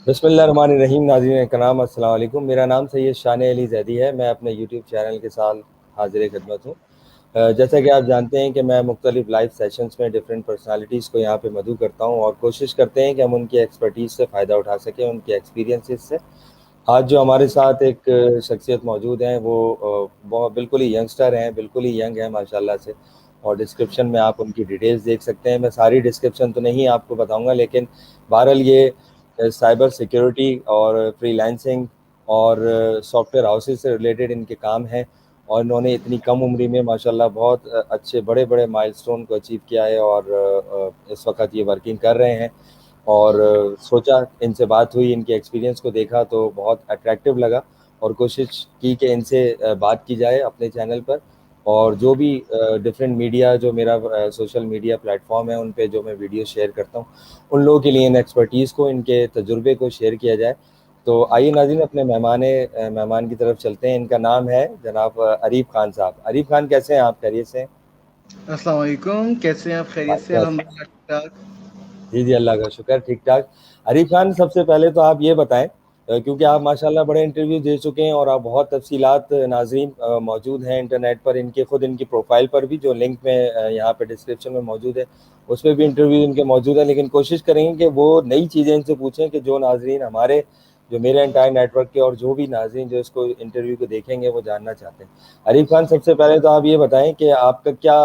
بسم اللہ الرحمن الرحیم. ناظرین کرام السلام علیکم. میرا نام سید شان علی زیدی ہے. میں اپنے یوٹیوب چینل کے ساتھ حاضر خدمت ہوں. جیسا کہ آپ جانتے ہیں کہ میں مختلف لائیو سیشنز میں ڈفرینٹ پرسنالٹیز کو یہاں پہ مدعو کرتا ہوں اور کوشش کرتے ہیں کہ ہم ان کی ایکسپرٹیز سے فائدہ اٹھا سکیں, ان کے ایکسپیرینسز سے. آج جو ہمارے ساتھ ایک شخصیت موجود ہیں وہ بالکل ہی ینگسٹر ہیں, بالکل ہی ینگ ہیں ماشاءاللہ سے, اور ڈسکرپشن میں آپ ان کی ڈیٹیلز دیکھ سکتے ہیں. میں ساری ڈسکرپشن تو نہیں آپ کو بتاؤں گا, لیکن بہرحال یہ سائبر سیکیورٹی اور فری لانسنگ اور سافٹ ویئر ہاؤسز سے ریلیٹڈ ان کے کام ہیں, اور انہوں نے اتنی کم عمری میں ماشاءاللہ بہت اچھے بڑے بڑے مائل سٹون کو اچیو کیا ہے, اور اس وقت یہ ورکنگ کر رہے ہیں. اور سوچا ان سے بات ہوئی, ان کے ایکسپیرینس کو دیکھا تو بہت اٹریکٹیو لگا, اور کوشش کی کہ ان سے بات کی جائے اپنے چینل پر. اور جو بھی ڈفرینٹ میڈیا, جو میرا سوشل میڈیا پلیٹ فارم ہے, ان پہ جو میں ویڈیو شیئر کرتا ہوں, ان لوگوں کے لیے ان ایکسپرٹیز کو, ان کے تجربے کو شیئر کیا جائے. تو آئیے ناظرین اپنے مہمان کی طرف چلتے ہیں. ان کا نام ہے جناب عریف خان صاحب. عریف خان کیسے ہیں آپ؟ خیریت سے ہیں؟ السلام علیکم، کیسے ہیں آپ؟ خیریت سے؟ الحمدللہ ٹھیک ٹھاک۔ جی اللہ کا شکر, ٹھیک ٹھاک. عریف خان سب سے پہلے تو آپ یہ بتائیں, کیونکہ آپ ماشاءاللہ بڑے انٹرویو دے چکے ہیں اور آپ بہت تفصیلات ناظرین موجود ہیں انٹرنیٹ پر, ان کے خود ان کی پروفائل پر بھی جو لنک میں یہاں پہ ڈسکرپشن میں موجود ہے اس پہ بھی انٹرویو ان کے موجود ہیں. لیکن کوشش کریں گے کہ وہ نئی چیزیں ان سے پوچھیں کہ جو ناظرین ہمارے, جو میرے انٹائر نیٹ ورک کے اور جو بھی ناظرین جو اس کو انٹرویو کو دیکھیں گے وہ جاننا چاہتے ہیں. عریف خان سب سے پہلے تو آپ یہ بتائیں کہ آپ کا کیا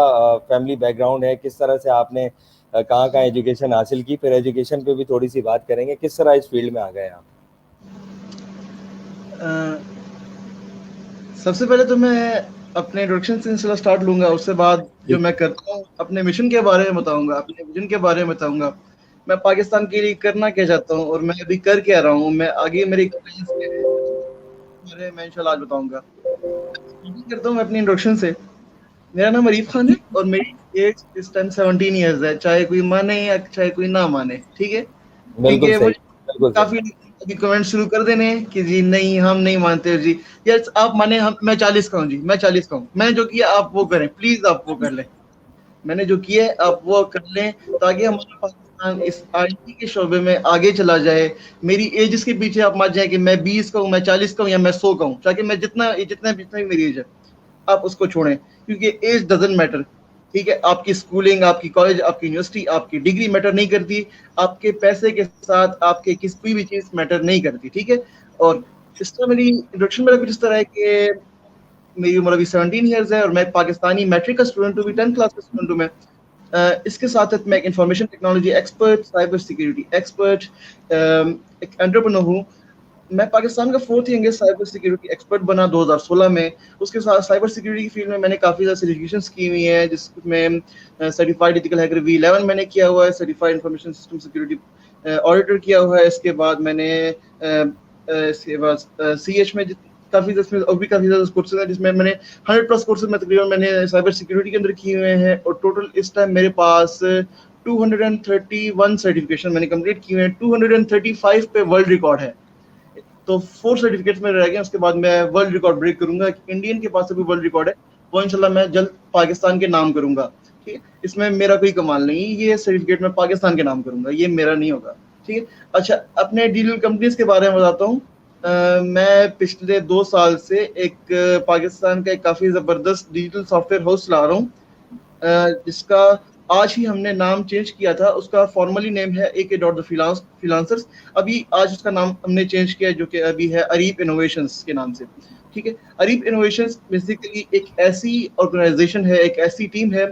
فیملی بیک گراؤنڈ ہے, کس طرح سے آپ نے کہاں ایجوکیشن حاصل کی, پھر ایجوکیشن پہ بھی تھوڑی سی بات کریں گے, کس طرح اس فیلڈ میں آ گئے آپ؟ سب سے پہلے تو میں اپنے انٹروڈکشن سے انشاءاللہ سٹارٹ لوں گا. اس سے بعد جو میں کرتا ہوں اپنے مشن کے بارے میں بتاؤں گا, اپنے ویژن کے بارے میں بتاؤں گا, میں پاکستان کے لیے کرنا کیا چاہتا ہوں اور میں ابھی کر کیا رہا ہوں, میں آگے میری ایکسپیرینس کیا ہے میں انشاءاللہ آج بتاؤں گا. کرتا ہوں میں اپنی انٹروڈکشن سے. میرا نام عریف خان ہے اور میری ایج اس ٹائم 17 ایئرز ہے, چاہے کوئی مانے یا چاہے کوئی نہ مانے, ٹھیک ہے. بالکل کیونکہ صحیح, مجھے بالکل صحیح. کافی کمنٹ شروع کر دینے کہ جی نہیں ہم نہیں مانتے جی, یس آپ مانے, میں 40 کا ہوں جی, میں 40 کا ہوں, میں نے جو کیا آپ وہ کریں, پلیز آپ وہ کر لیں. میں نے جو کیا ہے آپ وہ کر لیں تاکہ ہمارا پاکستان اس آئی ٹی کے شعبے میں آگے چلا جائے. میری ایج کے پیچھے آپ مان جائیں کہ میں 20 کا ہوں, میں 40 کا ہوں یا میں 100 کا ہوں, تاکہ میں جتنا بھی میری ایج ہے آپ اس کو چھوڑیں, کیونکہ ایج ڈزنٹ میٹر. ٹھیک ہے, آپ کی اسکولنگ, آپ کی کالج, آپ کی یونیورسٹی, آپ کی ڈگری میٹر نہیں کرتی, آپ کے پیسے کے ساتھ آپ کے کوئی بھی چیز میٹر نہیں کرتی. ٹھیک ہے, اور اس طرح میری انٹروڈکشن میرا کچھ اس طرح ہے کہ میری عمر ابھی 17 ایئرز ہے اور میں پاکستانی میٹرک کا اسٹوڈنٹ ہوں, بھی 10th کلاس کا اسٹوڈنٹ ہوں. میں اس کے ساتھ میں ایک information technology expert, cyber security expert, ایک انٹرپرنور ہوں. میں پاکستان کا 4th youngest cyber security expert بنا 2016 میں. اس کے ساتھ سائبر سیکیورٹی کی فیلڈ میں میں نے کافی زیادہ سرٹیفکیشنز کی ہوئی ہیں, جس میں سرٹیفائڈ ایتھیکل ہیکر V11 میں نے کیا ہوا ہے, certified information system security auditor کیا ہوا ہے. اس کے بعد میں نے CH میں کافی زیادہ کورسز ہیں جس میں نے 100+ کورسز میں تقریباً میں نے سائبر سیکیورٹی کے اندر کیے ہوئے ہیں, اور ٹوٹل اس ٹائم میرے پاس 231 سرٹیفکیشن میں نے کمپلیٹ کی ہوئے ہیں. 235 پہ ورلڈ ریکارڈ ہے, تو 4 سرٹیفکیٹس میں رہ گئے. اس کے بعد میں ورلڈ ریکارڈ بریک کروں گا. انڈین کے پاس ابھی ورلڈ ریکارڈ ہے, وہ انشاءاللہ میں جلد پاکستان کے نام کروں گا. ٹھیک ہے, اس میں میرا کوئی کمال نہیں, یہ سرٹیفکیٹ میں پاکستان کے نام کروں گا, یہ میرا نہیں ہوگا. ٹھیک ہے, اچھا اپنے ڈیجیٹل کمپنیز کے بارے میں بتاتا ہوں. میں پچھلے 2 سال سے ایک پاکستان کا ایک کافی زبردست ڈیجیٹل سافٹ ویئر ہاؤس چلا رہا ہوں, جس کا آج ہی ہم نے نام چینج کیا تھا. اس کا فارملی نیم ہے AK.The ابھی آج اس کا نام ہم نے چینج کیا, جو کہ ابھی ہے عریف انوویشنز کے نام سے. ٹھیک ہے, عریف انوویشنز بیسیکلی ایک ایسی آرگنائزیشن ہے, ایک ایسی ٹیم ہے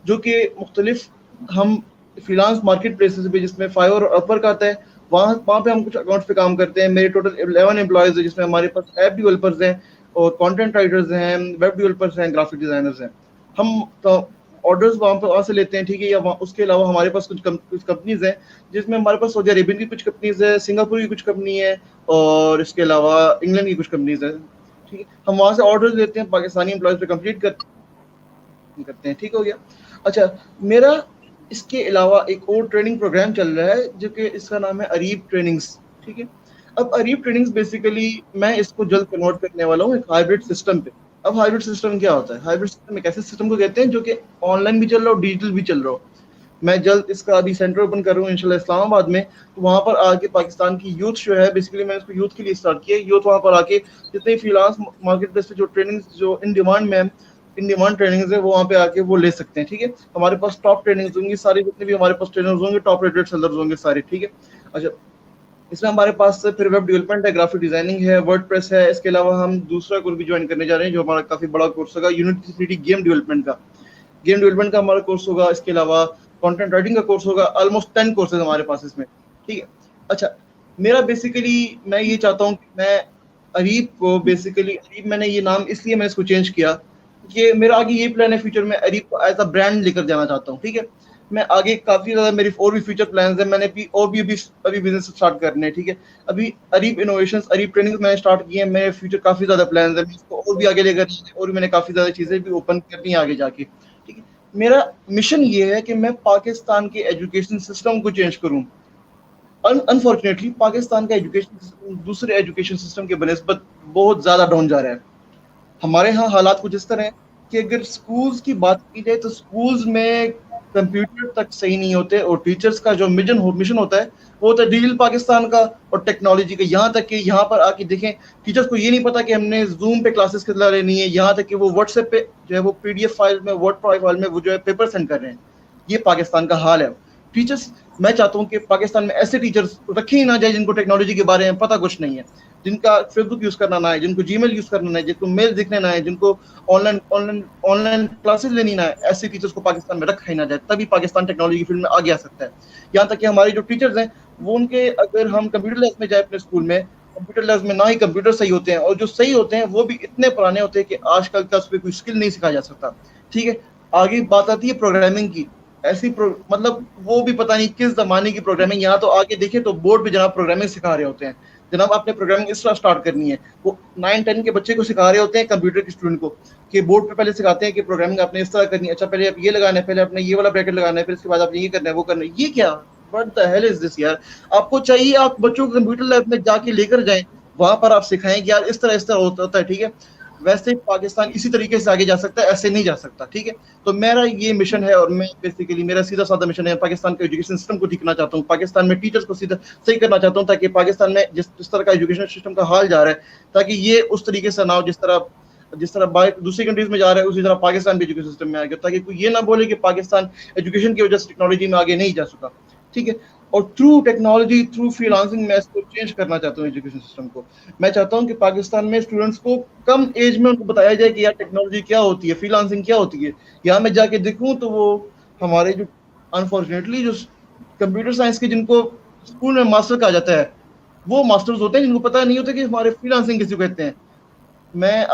جو کہ مختلف ہم فریلانس مارکیٹ پلیسز پہ, جس میں فائیور اور اپورک آتا ہے, وہاں پہ ہم کچھ اکاؤنٹس پہ کام کرتے ہیں. میرے ٹوٹل 11 امپلائیز ہیں, جس میں ہمارے پاس ایپ ڈیولپرز ہیں اور کانٹینٹ رائٹرز ہیں, ویب ڈیولپرز ہیں, گرافک ڈیزائنرز ہیں. ہم آرڈرز وہاں سے لیتے ہیں. ٹھیک ہے, یا اس کے علاوہ ہمارے پاس کچھ کمپنیز ہیں, جس میں ہمارے پاس سعودی عربین کی کچھ کمپنیز ہیں, سنگاپور کی کچھ کمپنی ہے, اور اس کے علاوہ انگلینڈ کی کچھ کمپنیز ہیں. ٹھیک ہے, ہم وہاں سے آرڈرز لیتے ہیں, پاکستانی امپلائیز پہ کمپلیٹ کرتے ہیں. ٹھیک ہو گیا. اچھا, میرا اس کے علاوہ ایک اور ٹریننگ پروگرام چل رہا ہے جو کہ اس کا نام ہے عریف ٹریننگز. ٹھیک ہے, اب عریف ٹریننگز بیسیکلی میں اس کو جلد کنورٹ کرنے والا ہوں ایک ہائبرڈ سسٹم پہ. اب ہائبرڈ سسٹم کیا ہوتا ہے؟ ہائبرڈ سسٹم ایک ایسے سسٹم کو کہتے ہیں جو کہ آن لائن بھی چل رہا ہو, ڈیجیٹل بھی چل رہا ہو. میں جلد اس کا ابھی سینٹر اوپن کر رہا ہوں انشاءاللہ اسلام آباد میں. تو وہاں پر آ کے پاکستان کی یوتھ جو ہے, بیسیکلی میں نے اس کو یوتھ کے لیے اسٹارٹ کیا. یوتھ وہاں پر آ کے جتنے فری لانس مارکیٹ پلیس پہ جو ٹریننگ جو ان ڈیمانڈ ٹریننگز ہیں وہ وہاں پہ آ کے وہ لے سکتے ہیں. ٹھیک ہے, ہمارے پاس ٹاپ ٹریننگز ہوں گی ساری, جتنے بھی ہمارے پاس ٹرینرز ہوں گے ٹاپ ریٹڈ سیلرز ہوں گے سارے. ٹھیک ہے, اچھا اس میں ہمارے پاس پھر ویب ڈیولپمنٹ ہے, گرافک ڈیزائننگ ہے, ورڈ پریس ہے. اس کے علاوہ ہم دوسرا کورس بھی جوائن کرنے جا رہے ہیں جو ہمارا کافی بڑا کورس ہوگا, یونٹی 3D گیم ڈیولپمنٹ کا ہمارا کورس ہوگا. اس کے علاوہ کانٹینٹ رائٹنگ کا کورس ہوگا. آلموسٹ 10 کورسز ہمارے پاس اس میں. ٹھیک ہے, اچھا میرا بیسیکلی میں یہ چاہتا ہوں کہ میں اریب کو بیسیکلی, اریب میں نے یہ نام اس لیے میں اس کو چینج کیا کہ میرا آگے یہ پلان ہے فیوچر میں اریب کو ایز اے برانڈ لے کر جانا چاہتا ہوں. ٹھیک ہے, میں آگے کافی زیادہ میری اور بھی فیوچر پلانز ہیں, میں نے اور بھی ابھی بزنس اسٹارٹ کرنے ہیں. ٹھیک ہے, ابھی اریب انوویشنز, اریب ٹریننگ میں نے اسٹارٹ کی ہیں. میرے فیوچر کافی زیادہ پلانز ہیں, میں اس کو اور بھی آگے لے کر, اور بھی میں نے کافی زیادہ چیزیں بھی اوپن کرنی ہیں آگے جا کے. ٹھیک ہے, میرا مشن یہ ہے کہ میں پاکستان کے ایجوکیشن سسٹم کو چینج کروں. انفارچونیٹلی پاکستان کا ایجوکیشن سسٹم دوسرے ایجوکیشن سسٹم کے بنسبت بہت زیادہ ڈاؤن جا رہا ہے. ہمارے ہاں حالات کچھ اس طرح ہیں کہ اگر سکولز کی بات کی جائے تو سکولز میں کمپیوٹر تک صحیح نہیں ہوتے, اور ٹیچرز کا جو مشن ہوتا ہے وہ ہوتا ہے ڈیجیٹل پاکستان کا اور ٹیکنالوجی کا. یہاں تک کہ یہاں پر آ کے دیکھیں ٹیچرز کو یہ نہیں پتا کہ ہم نے زوم پہ کلاسز کتنا لینی ہے, یہاں تک کہ وہ واٹس ایپ پہ جو ہے وہ PDF فائل میں, ورڈ فائل میں وہ جو ہے پیپر سینڈ کر رہے ہیں. یہ پاکستان کا حال ہے. ٹیچرز, میں چاہتا ہوں کہ پاکستان میں ایسے ٹیچرز رکھے ہی نہ جائے جن کو ٹیکنالوجی کے بارے میں پتہ کچھ نہیں ہے, جن کا فیس بک یوز کرنا نہ ہے, جن کو جی میل یوز کرنا نہ ہے, جن کو میل دیکھنا نہ ہے, جن کو آن لائن کلاسز لینی نہ ہے. ایسے ٹیچرز کو پاکستان میں رکھا ہی نہ جائے, تبھی پاکستان ٹیکنالوجی کی فیلڈ میں آگے آ سکتا ہے. یہاں تک کہ ہمارے جو ٹیچرز ہیں وہ ان کے, اگر ہم کمپیوٹر لیب میں جائیں اپنے اسکول میں, کمپیوٹر لیب میں نہ ہی کمپیوٹر صحیح ہوتے ہیں, اور جو صحیح ہوتے ہیں وہ بھی اتنے پرانے ہوتے ہیں کہ آج کل کا اس پہ کوئی اسکل نہیں سکھایا جا سکتا. ٹھیک ہے, آگے بات آتی ہے پروگرامنگ کی. ایسی مطلب وہ بھی پتہ نہیں کس زمانے کی پروگرامنگ. یہاں تو آگے دیکھیں تو بورڈ پہ جناب پروگرامنگ سکھا رہے ہوتے ہیں. جناب آپ نے پروگرامنگ اس طرح اسٹارٹ کرنی ہے, وہ 9-10 کے بچے کو سکھا رہے ہوتے ہیں کمپیوٹر کے اسٹوڈنٹ کو, کہ بورڈ پہ پہلے سکھاتے ہیں کہ پروگرامنگ آپ نے اس طرح کرنی ہے. اچھا پہلے آپ یہ لگانا ہے, پہلے آپ نے یہ والا بریکٹ لگانا ہے, پھر اس کے بعد آپ نے یہ کرنا ہے, وہ کرنا ہے. یہ کیا what the hell is this یار. آپ کو چاہیے آپ بچوں کو کمپیوٹر لیب میں جا کے لے کر جائیں, وہاں پر آپ سکھائیں کہ یار اس طرح ہوتا ہے. ٹھیک ہے, ویسے پاکستان اسی طریقے سے آگے جا سکتا ہے, ایسے نہیں جا سکتا. ٹھیک ہے, تو میرا یہ مشن ہے, اور میں بیسیکلی میرا سیدھا سادہ مشن ہے, پاکستان کے ایجوکیشن سسٹم کو ٹھیکنا چاہتا ہوں, پاکستان میں ٹیچرز کو سیدھا صحیح کرنا چاہتا ہوں, تاکہ پاکستان میں جس طرح کا ایجوکیشن سسٹم کا حال جا رہا ہے, تاکہ یہ اس طریقے سے نہ ہو جس طرح دوسری کنٹریز میں جا رہا ہے, اسی طرح پاکستان بھی ایجوکیشن سسٹم میں آ گیا, تاکہ کوئی یہ نہ بولے کہ پاکستان ایجوکیشن کی وجہ سے ٹیکنالوجی میں آگے نہیں جا سکا. ٹھیک ہے, اور through technology, through free lancing میں اس کو چینج کرنا چاہتا ہوں ایجوکیشن سسٹم کو. میں چاہتا ہوں کہ پاکستان میں اسٹوڈنٹس کو کم ایج میں ان کو بتایا جائے کہ یار ٹیکنالوجی کیا ہوتی ہے, فری لانسنگ کیا ہوتی ہے. یہاں میں جا کے دیکھوں تو وہ ہمارے جو انفارچونیٹلی جو کمپیوٹر سائنس کے جن کو اسکول میں ماسٹر کہا جاتا ہے, وہ ماسٹرز ہوتے ہیں جن کو پتہ نہیں ہوتا کہ ہمارے فری لانسنگ کسی کو کہتے ہیں. میں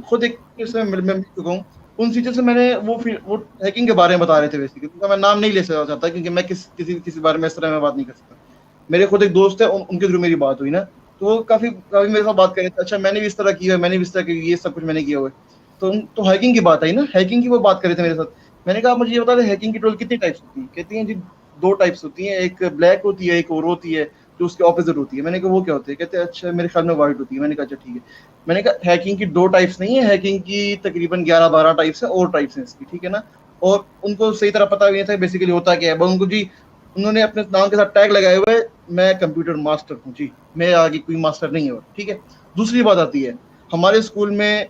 خود ایک میں چکا ہوں ان ٹیچر سے. میں نے وہ ہیکنگ کے بارے میں بتا رہے تھے بیسیکلی, میں نام نہیں لے سکتا کیونکہ میں کسی بارے میں اس طرح میں بات نہیں کر سکتا. میرے خود ایک دوست ہے, ان کے تھرو میری بات ہوئی نا, تو وہ کافی میرے ساتھ بات کر رہے تھے. اچھا میں نے بھی اس طرح کیا ہے, میں نے بھی اس طرح کی, یہ سب کچھ میں نے کیا ہوا ہے. تو ہیکنگ کی بات آئی نا, ہیکنگ کی وہ بات کر رہے تھے میرے ساتھ. میں نے کہا مجھے یہ بتا دیں ہیکنگ کی ٹول کتنی ٹائپس ہوتی ہیں. کہتی ہیں جی 2 ٹائپس ہوتی ہیں, ایک بلیک ہوتی ہے, ایک اور ہوتی ہے جو اس کے اپوزٹ ہوتی ہے. میں نے کہا وہ کیا ہوتی ہے, کہتے ہیں اچھا میرے خیال میں وائٹ ہوتی ہے. میں نے کہا اچھا ٹھیک ہے. میں نے کہا ہیکنگ کی 2 ٹائپس نہیں ہے, ہیکنگ کی تقریباً 11-12 ٹائپس ہیں, اور ٹائپس ہیں اس کی. ٹھیک ہے نا, اور ان کو صحیح طرح پتا بھی نہیں تھا بیسیکلی ہوتا کیا ہے. بس ان کو جی انہوں نے اپنے نام کے ساتھ ٹیگ لگائے ہوئے, میں کمپیوٹر ماسٹر ہوں. جی میں آگے کوئی ماسٹر نہیں ہوں. ٹھیک ہے, دوسری بات آتی ہے ہمارے اسکول میں,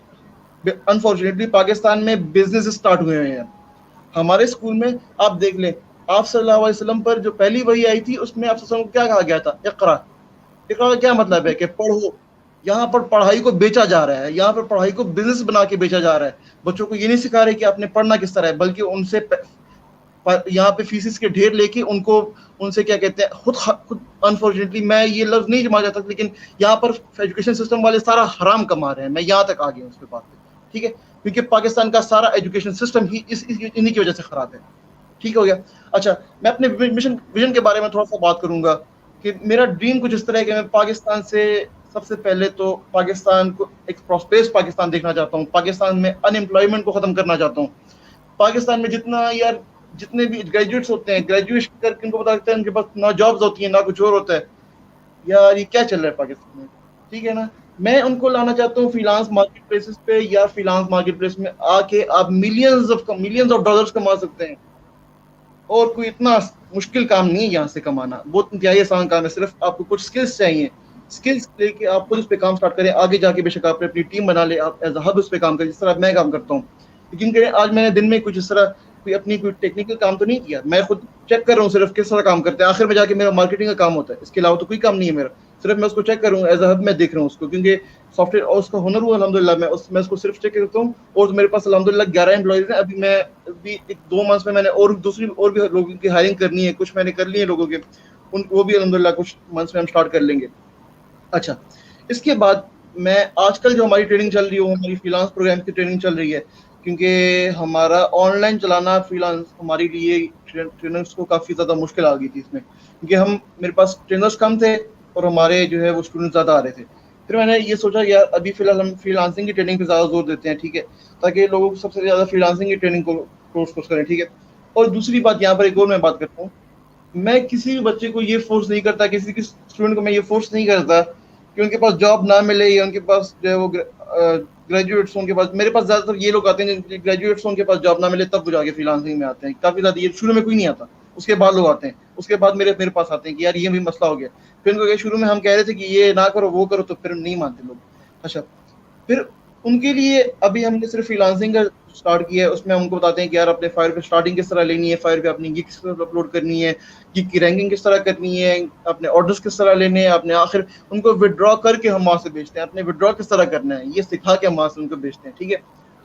انفارچونیٹلی پاکستان میں بزنس اسٹارٹ ہوئے ہیں. ہمارے اسکول میں آپ دیکھ لیں, آپ صلی اللہ علیہ وسلم پر جو پہلی وحی آئی تھی اس میں آپ صلی اللہ علیہ وسلم کو کیا کہا گیا تھا, اقرا. اقرا کا کیا مطلب ہے کہ پڑھو. یہاں پر پڑھائی کو بیچا جا رہا ہے, یہاں پر پڑھائی کو بزنس بنا کے بیچا جا رہا ہے. بچوں کو یہ نہیں سکھا رہے کہ آپ نے پڑھنا کس طرح ہے, بلکہ ان سے یہاں پہ فیسز کے ڈھیر لے کے ان سے کیا کہتے ہیں خود انفارچونیٹلی میں یہ لفظ نہیں جما جاتا, لیکن یہاں پر ایجوکیشن سسٹم والے سارا حرام کما رہے ہیں. میں یہاں تک آ گیا ہوں اس پہ بات پہ. ٹھیک ہے, کیونکہ پاکستان کا سارا ایجوکیشن سسٹم ہی انہی کی وجہ سے خراب ہے. ٹھیک ہو گیا. اچھا میں اپنے ویژن کے بارے میں تھوڑا سا بات کروں گا کہ میرا ڈریم کچھ اس طرح ہے کہ میں پاکستان سے سب سے پہلے تو پاکستان کو ایک پراسپیرس پاکستان دیکھنا چاہتا ہوں. پاکستان میں ان امپلائمنٹ کو ختم کرنا چاہتا ہوں. پاکستان میں جتنے بھی گریجویٹس ہوتے ہیں, گریجویشن کر کے ان کو پتا لگتا ہے ان کے پاس نہ جابز ہوتی ہیں نہ کچھ اور ہوتا ہے. یار یہ کیا چل رہا ہے پاکستان میں. ٹھیک ہے نا, میں ان کو لانا چاہتا ہوں فری لانس مارکیٹ پلیسز پہ, یا فری لانس مارکیٹ پلیس میں آ کے آپ ملینز آف ڈالرز کما سکتے ہیں. اور کوئی اتنا مشکل کام نہیں ہے یہاں سے کمانا, بہت انتہائی آسان کام ہے. صرف آپ کو کچھ اسکلس چاہیے, اسکلس لے کے آپ خود اس پہ کام اسٹارٹ کریں. آگے جا کے بے شک آپ اپنی ٹیم بنا لیں, آپ ایز اے ہب اس پہ کام کریں, جس طرح میں کام کرتا ہوں. لیکن کہ آج میں نے دن میں کچھ اس طرح کوئی ٹیکنیکل کام تو نہیں کیا, میں خود چیک کر رہا ہوں صرف کس طرح کام کرتے ہیں. آخر میں جا کے میرا مارکیٹنگ کا کام ہوتا ہے, اس کے علاوہ تو کوئی کام نہیں ہے میرا. صرف میں اس کو چیک کروں ایز اے ہب, میں دیکھ رہا ہوں اس کو, کیونکہ سافٹ ویئر اور اس کا ہنر ہوا الحمد للہ. میں اس کو صرف چیک کرتا ہوں. اور میرے پاس الحمد للہ 11 امپلائیز ہیں. ابھی 2 منتھس میں نے اور بھی لوگوں کی ہائرنگ کرنی ہے. کچھ میں نے کر لی ہے لوگوں کے, وہ بھی الحمد للہ کچھ منتھس میں ہم اسٹارٹ کر لیں گے. اچھا, اس کے بعد میں آج کل جو ہماری ٹریننگ چل رہی ہے وہ ہماری فری لانس پروگرام کی ٹریننگ چل رہی ہے, کیونکہ ہمارا آن لائن چلانا فری لانس ہمارے لیے ٹرینرس کو کافی زیادہ مشکل آ گئی تھی اس میں, کیونکہ میرے پاس ٹرینرس کم تھے اور ہمارے جو ہے وہ اسٹوڈنٹ زیادہ آ رہے تھے. پھر میں نے یہ سوچا یار ابھی فی الحال ہم فری لانسنگ کی ٹریننگ پہ زیادہ زور دیتے ہیں, ٹھیک ہے, تاکہ لوگوں کو سب سے زیادہ فری لانسنگ کی ٹریننگ کو کورس کریں, ٹھیک ہے. اور دوسری بات یہاں پر ایک اور میں بات کرتا ہوں, میں کسی بھی بچے کو یہ فورس نہیں کرتا, کسی بھی اسٹوڈنٹ کو میں یہ فورس نہیں کرتا کہ ان کے پاس جاب نہ ملے یا ان کے پاس جو ہے وہ گریجویٹس ہوں. ان کے پاس, میرے پاس زیادہ تر یہ لوگ آتے ہیں جن کے گریجویٹس ہوں, ان کے پاس جاب نہ ملے تب وہ جا کے فری لانسنگ میں آتے ہیں. کافی زیادہ یہ شروع میں کوئی نہیں آتا, اس کے بعد لوگ آتے ہیں, اس کے بعد میرے پاس آتے ہیں کہ یار یہ بھی مسئلہ ہو گیا. پھر ان کو شروع میں ہم کہہ رہے تھے کہ یہ نہ کرو وہ کرو, تو پھر نہیں مانتے لوگ. اچھا, پھر ان کے لیے ابھی ہم نے صرف فری لانسنگ کا اسٹارٹ کیا ہے. اس میں ہم کو بتاتے ہیں کہ یار اپنے فائر پہ اسٹارٹنگ کس طرح لینی ہے, فائر پہ اپنی گگ کس طرح اپلوڈ کرنی ہے, گگ کی رینکنگ کس طرح کرنی ہے, اپنے آرڈرس کس طرح لینے ہیں, اپنے آخر ان کو ودرا کر کے ہم وہاں سے بیچتے ہیں, اپنے ودرا کس طرح کرنا ہے یہ سکھا کے ہم وہاں سے ان کو بیچتے ہیں, ٹھیک ہے.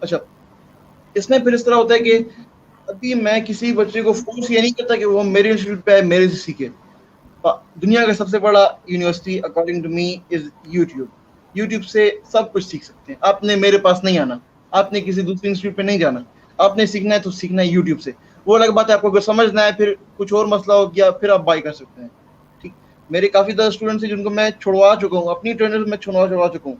اچھا, اس میں پھر اس طرح ہوتا ہے کہ ابھی میں کسی بچے کو فورس یہ نہیں کرتا کہ وہ میرے انسٹیٹیوٹ پہ آئے, میرے سے سیکھے. دنیا کا سب سے بڑا university according to me is YouTube. YouTube سے سب کچھ سیکھ سکتے ہیں. آپ نے میرے پاس نہیں آنا, آپ نے کسی دوسری انسٹیٹیوٹ پہ نہیں جانا, آپ نے سیکھنا ہے تو سیکھنا ہے یوٹیوب سے. وہ الگ بات ہے, آپ کو اگر سمجھنا ہے پھر کچھ اور مسئلہ ہو گیا پھر آپ بائی کر سکتے ہیں, ٹھیک. میرے کافی زیادہ اسٹوڈنٹس ہیں جن کو میں چھڑوا چکا ہوں, اپنی ٹرینر میں چھڑوا چکا ہوں.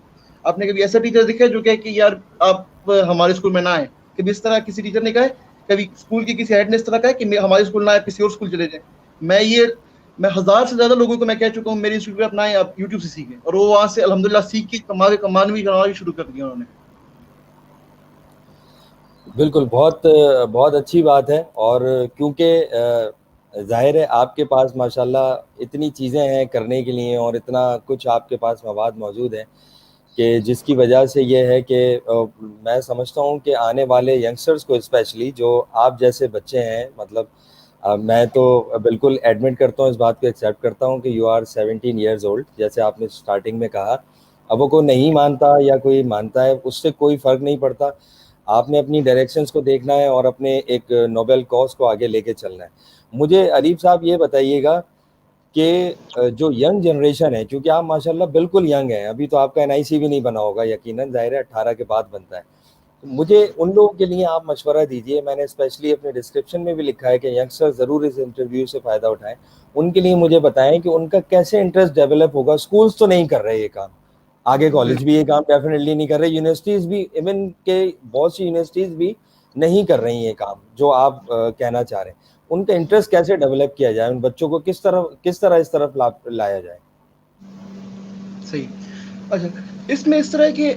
آپ نے کبھی ایسا ٹیچر دیکھا جو کہ یار آپ ہمارے اسکول میں نہ آئے؟ کبھی اس طرح کسی ٹیچر نے کہا ہے؟ کبھی اسکول کی کسی ہیڈ نے اس طرح کہا ہے کہ ہمارے اسکول نہ آئے, کسی اور اسکول چلے جائیں؟ میں 1000 سے زیادہ لوگوں کو میں کہہ چکا ہوں میری انسٹیٹیوٹ پہ اپنا ہے, آپ یوٹیوب سے سیکھیں, اور وہ وہاں سے الحمدللہ سیکھ کے کمانا بھی شروع کر دیا انہوں نے. بالکل, بہت بہت اچھی بات ہے. اور کیونکہ ظاہر ہے آپ کے پاس ماشاءاللہ اتنی چیزیں ہیں کرنے کے لیے اور اتنا کچھ آپ کے پاس مواد موجود ہے کہ جس کی وجہ سے یہ ہے کہ میں سمجھتا ہوں کہ آنے والے ینگسٹرز کو اسپیشلی جو آپ جیسے بچے ہیں, مطلب میں تو بالکل ایڈمٹ کرتا ہوں, اس بات کو ایکسیپٹ کرتا ہوں کہ یو آر 17 ایئرز اولڈ, جیسے آپ نے اسٹارٹنگ میں کہا. اب وہ کوئی نہیں مانتا یا کوئی مانتا ہے, اس سے کوئی فرق نہیں پڑتا. آپ نے اپنی ڈائریکشنز کو دیکھنا ہے اور اپنے ایک نوبل کاز کو آگے لے کے چلنا ہے. مجھے عریب صاحب یہ بتائیے گا کہ جو ینگ جنریشن ہے, کیونکہ آپ ماشاءاللہ بالکل ینگ ہیں, ابھی تو آپ کا NIC بھی نہیں بنا ہوگا یقیناً, ظاہر ہے 18 کے بعد بنتا ہے. مجھے ان لوگوں کے لیے آپ مشورہ دیجئے. میں نے اسپیشلی اپنے ڈسکرپشن میں بھی لکھا ہے کہ ینگسٹر ضرور اس انٹرویو سے فائدہ اٹھائیں. ان کے لیے مجھے بتائیں کہ ان کا کیسے انٹرسٹ ڈیولپ ہوگا. اسکولز تو نہیں کر رہے یہ کام, آگے کالج بھی یہ کام ڈیفینیٹلی نہیں کر رہے, یونیورسٹیز بھی, ایون کہ بہت سی یونیورسٹیز بھی نہیں کر رہی ہیں یہ کام جو آپ کہنا چاہ رہے ہیں. ان کا انٹرسٹ کیسے ڈیولپ کیا جائے, ان بچوں کو کس طرح اس طرف لایا جائے؟ صحیح. اچھا, اس میں اس طرح ہے کہ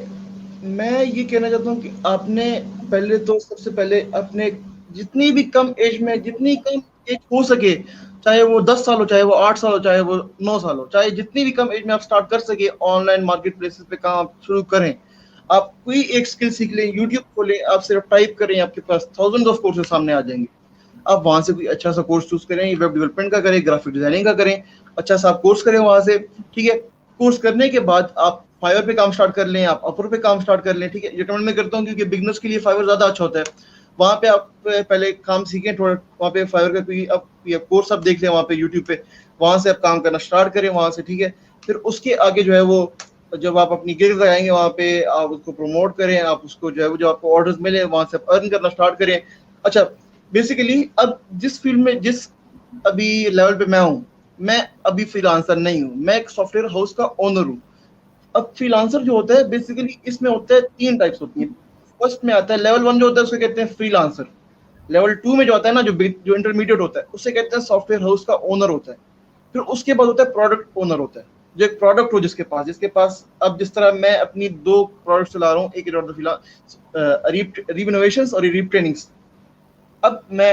میں یہ کہنا چاہتا ہوں کہ آپ نے پہلے تو سب سے پہلے اپنے جتنی بھی کم ایج میں, جتنی کم ایج ہو سکے, چاہے وہ 10 سال ہو, چاہے وہ 8 سال ہو, چاہے وہ 9 سال ہو, چاہے جتنی بھی کم ایج میں آپ اسٹارٹ کر سکے آن لائن مارکیٹ پلیسز پہ کام شروع کریں. آپ کوئی ایک اسکل سیکھ لیں, یوٹیوب کھولیں, آپ صرف ٹائپ کریں, آپ کے پاس تھاؤزنڈ آف کورسز سامنے آ جائیں گے. آپ وہاں سے کوئی اچھا سا کورس چوز کریں, ویب ڈیولپمنٹ کا کریں, گرافک ڈیزائننگ کا کریں, اچھا سا آپ کورس کریں وہاں سے, ٹھیک ہے. کورس کرنے کے بعد آپ فائور پہ کام اسٹارٹ کر لیں, آپ اپر پہ کام اسٹارٹ کر لیں, ٹھیک ہے. ریکمنڈ میں کرتا ہوں کیونکہ بگنرس کے لیے فائور زیادہ اچھا ہوتا ہے. وہاں پہ آپ پہلے کام سیکھیں تھوڑا, وہاں پہ فائور کا کوئی کورس آپ دیکھ لیں وہاں پہ یوٹیوب پہ, وہاں سے آپ کام کرنا اسٹارٹ کریں وہاں سے, ٹھیک ہے. پھر اس کے آگے جو ہے وہ جب آپ اپنی گیگ لگائیں گے وہاں پہ آپ اس کو پروموٹ کریں, آپ اس کو جو ہے وہ جو آپ کو آرڈرز ملے وہاں سے آپ ارن کرنا اسٹارٹ کریں. اچھا, بیسیکلی اب جس فیلڈ میں جس ابھی لیول پہ میں ہوں, میں ابھی فری لانسر نہیں ہوں, میں ایک سافٹ ویئر ہاؤس کا اونر ہوں. اب فری لانسر جو ہوتا ہے بیسیکلی اس میں ہوتا ہے 3 ٹائپس ہوتی ہیں. فرسٹ میں آتا ہے لیول 1 جو ہوتا ہے اس کو کہتے ہیں فری لانسر. لیول 2 میں جو آتا ہے نا جو انٹرمیڈیٹ ہوتا ہے اسے کہتے ہیں سافٹ ویئر ہاؤس کا اونر ہوتا ہے. پھر اس کے بعد ہوتا ہے پروڈکٹ اونر ہوتا ہے, جو ایک پروڈکٹ ہو جس کے پاس اب جس طرح میں اپنی 2 پروڈکٹ چلا رہا ہوں, ایک ریب انوویشنز اور ریب ٹریننگز. اب میں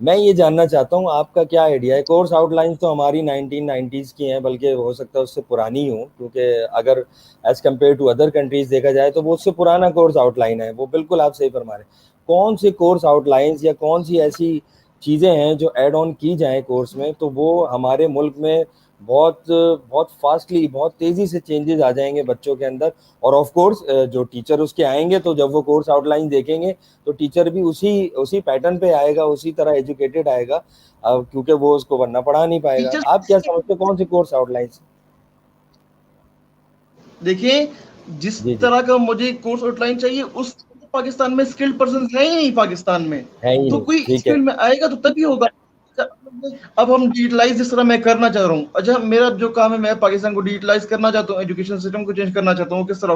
میں یہ جاننا چاہتا ہوں آپ کا کیا آئیڈیا ہے. کورس آؤٹ لائنس تو ہماری 1990s کی ہیں، بلکہ ہو سکتا ہے اس سے پرانی ہوں، کیونکہ اگر as compare to other countries دیکھا جائے تو وہ اس سے پرانا کورس آؤٹ لائن ہے. وہ بالکل آپ صحیح فرما رہے ہیں. کون سی کورس آؤٹ لائنس یا کون سی ایسی چیزیں ہیں جو ایڈ آن کی جائیں کورس میں تو وہ ہمارے ملک میں بہت بہت فاسٹلی، بہت تیزی سے چینجز آ جائیں گے بچوں کے اندر. اور آف کورس جو ٹیچر اس کے آئیں گے تو جب وہ کورس آؤٹ لائن دیکھیں گے تو ٹیچر بھی اسی پیٹرن پہ آئے گا، اسی طرح ایجوکیٹڈ آئے گا، کیونکہ وہ اس کو ورنہ پڑھا نہیں پائے گا. آپ کیا سمجھتے ہیں کون سی کورس آؤٹ لائنس؟ دیکھیں جس جی جی، طرح کا مجھے کورس آؤٹ لائن چاہیے اس پاکستان میں اسکلڈ پرسن ہے ہی نہیں پاکستان میں. ہے ہی تو نہیں. کوئی اس ٹھیک ہے. فیلڈ میں آئے گا تو تبھی ہوگا. اب ہم ڈیجیٹلائز جس طرح میں کرنا چاہ رہا ہوں، اچھا میرا جو کام ہے میں پاکستان کو ڈیجیٹلائز کرنا چاہتا ہوں، ایجوکیشن سسٹم کو چینج کرنا چاہتا ہوں. کس طرح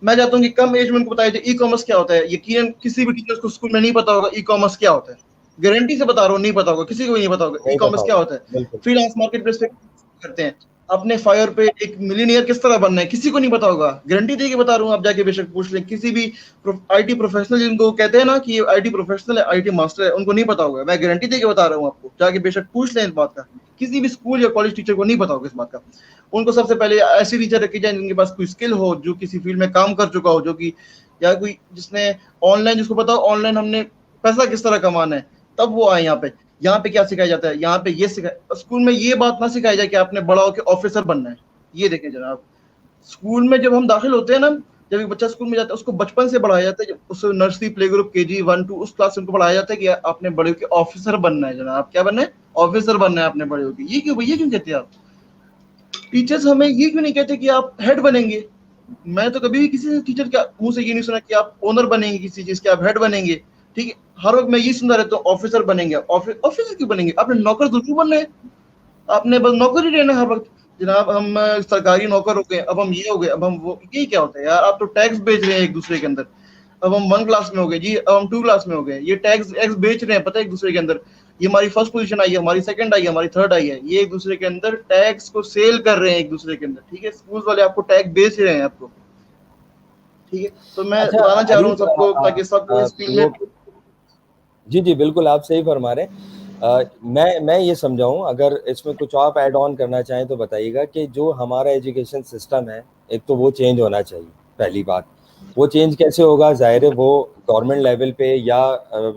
میں چاہتا ہوں کہ کم ایج میں ان کو بتایا جائے ای کامرس کیا ہوتا ہے. یقیناً کسی بھی ٹیچر کو اسکول میں نہیں پتا ہوگا ای کامرس کیا ہوتا ہے. گارنٹی سے بتا رہا ہوں نہیں پتا ہوگا، کسی کو بھی نہیں پتا ہوگا ای نہیں پتا کامرس کیا ہوگا. ہوتا ہے. بالکل. فری لانس مارکیٹ پلیس پہ کرتے ہیں اپنے فائر پہ ایک ملینئر کس طرح بننا ہے کسی کو نہیں پتا ہوگا. گارنٹی دے کے بتا رہا ہوں، آپ جا کے بے شک پوچھ لیں کسی بھی آئی ٹی پروفیشنل جن کو کہتے ہیں نا کہ یہ آئی ٹی پروفیشنل ہے، آئی ٹی ماسٹر ہے، ان کو نہیں پتا ہوگا. میں گارنٹی دے کے بتا رہا ہوں آپ کو، جا کے بے شک پوچھ لیں اس بات کا. کسی بھی اسکول یا کالج ٹیچر کو نہیں پتا ہوگا اس بات کا. ان کو سب سے پہلے ایسے ٹیچر رکھے جائیں جن کے پاس کوئی اسکل ہو، جو کسی فیلڈ میں کام کر چکا ہو، جو کہ یا کوئی جس نے آن لائن، جس کو پتا ہو آن لائن ہم نے پیسہ کس طرح کمانا ہے، تب وہ آئے یہاں پہ. یہاں پہ کیا سکھایا جاتا ہے؟ یہاں پہ یہ اسکول میں یہ بات نہ سکھائی جائے کہ آپ نے بڑا ہو کے آفیسر بننا ہے. یہ دیکھیں جناب، اسکول میں جب ہم داخل ہوتے ہیں نا، جب ایک بچہ اسکول میں جاتا ہے اس کو بچپن سے پڑھایا جاتا ہے. جب اس نرسری پلے گروپ کے جی 1 2 اس کلاس سے ان کو پڑھایا جاتا ہے کہ آپ نے بڑے ہو کے آفیسر بننا ہے. جناب کیا بننا ہے؟ آفیسر بننا ہے آپ نے بڑے ہو کے. یہ کیوں بھیا کیوں کہتے ہیں آپ ٹیچرز ہمیں یہ کیوں نہیں کہتے کہ آپ ہیڈ بنیں گے؟ میں تو کبھی بھی کسی ٹیچر کے منہ سے یہ نہیں سنا کہ آپ اونر بنیں گے کسی چیز کے، آپ ہیڈ بنیں گے. ٹھیک ہے، ہر وقت میں یہ سنتا رہتا ہوں آفیسر بنیں گے. آفیسر کیوں بنیں گے؟ آپ نے نوکر ضرور بننا ہے، آپ نے بس نوکر ہی رہنا ہر وقت. جناب ہم سرکاری نوکر ہو گئے، اب ہم یہ ہو گئے، اب ہم وہ. یہ کیا ہوتا ہے یار؟ آپ تو ٹیکس بیچ رہے ہیں ایک دوسرے کے اندر. اب ہم 1 کلاس میں ہو گئے جی، اب ہم 2 کلاس میں ہو گئے. یہ ٹیکس بیچ رہے ہیں پتہ ہے ایک دوسرے کے اندر. یہ ہماری فرسٹ پوزیشن آئی ہے، ہماری سیکنڈ آئی ہے، ہماری تھرڈ آئی ہے. یہ ایک دوسرے کے اندر ٹیکس کو سیل کر رہے ہیں ایک دوسرے کے اندر. ٹھیک ہے، اسکول والے آپ کو ٹیکس بیچ رہے ہیں آپ کو. ٹھیک ہے، تو میں اچھا بتانا چاہ رہا ہوں عریف، سب کو تاکہ سب کو اس فیلڈ میں. وہ جی جی بالکل آپ صحیح فرما رہے ہیں. میں یہ سمجھاؤں، اگر اس میں کچھ آپ ایڈ آن کرنا چاہیں تو بتائیے گا کہ جو ہمارا ایجوکیشن سسٹم ہے ایک تو وہ چینج ہونا چاہیے. پہلی بات وہ چینج کیسے ہوگا؟ ظاہر ہے وہ گورنمنٹ لیول پہ یا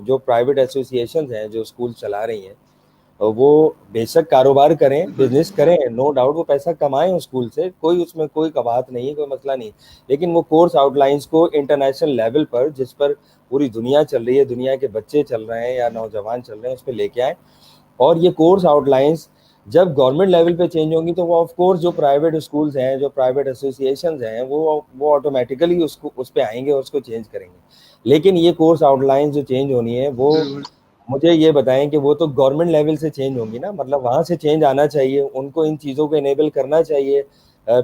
جو پرائیویٹ ایسوسیشنز ہیں جو اسکول چلا رہی ہیں وہ بے شک کاروبار کریں، بالکل بزنس کریں، نو ڈاؤٹ وہ پیسہ کمائیں اسکول سے، کوئی اس میں کوئی کباہت نہیں ہے، کوئی مسئلہ نہیں. لیکن وہ کورس آؤٹ لائنس کو انٹرنیشنل لیول پر، جس پر پوری دنیا چل رہی ہے، دنیا کے بچے چل رہے ہیں یا نوجوان چل رہے ہیں، اس پہ لے کے آئیں. اور یہ کورس آؤٹ لائنس جب گورنمنٹ لیول پہ چینج ہوں گی تو وہ آف کورس جو پرائیویٹ اسکولز ہیں، جو پرائیویٹ ایسوسیشنز ہیں وہ آٹومیٹیکلی اس پہ آئیں گے اور اس کو چینج کریں گے. لیکن یہ کورس آؤٹ لائنس جو چینج ہونی ہے وہ بالکل مجھے یہ بتائیں کہ وہ تو گورنمنٹ لیول سے چینج ہوں گی نا، مطلب وہاں سے چینج آنا چاہیے، ان کو ان چیزوں کو انیبل کرنا چاہیے.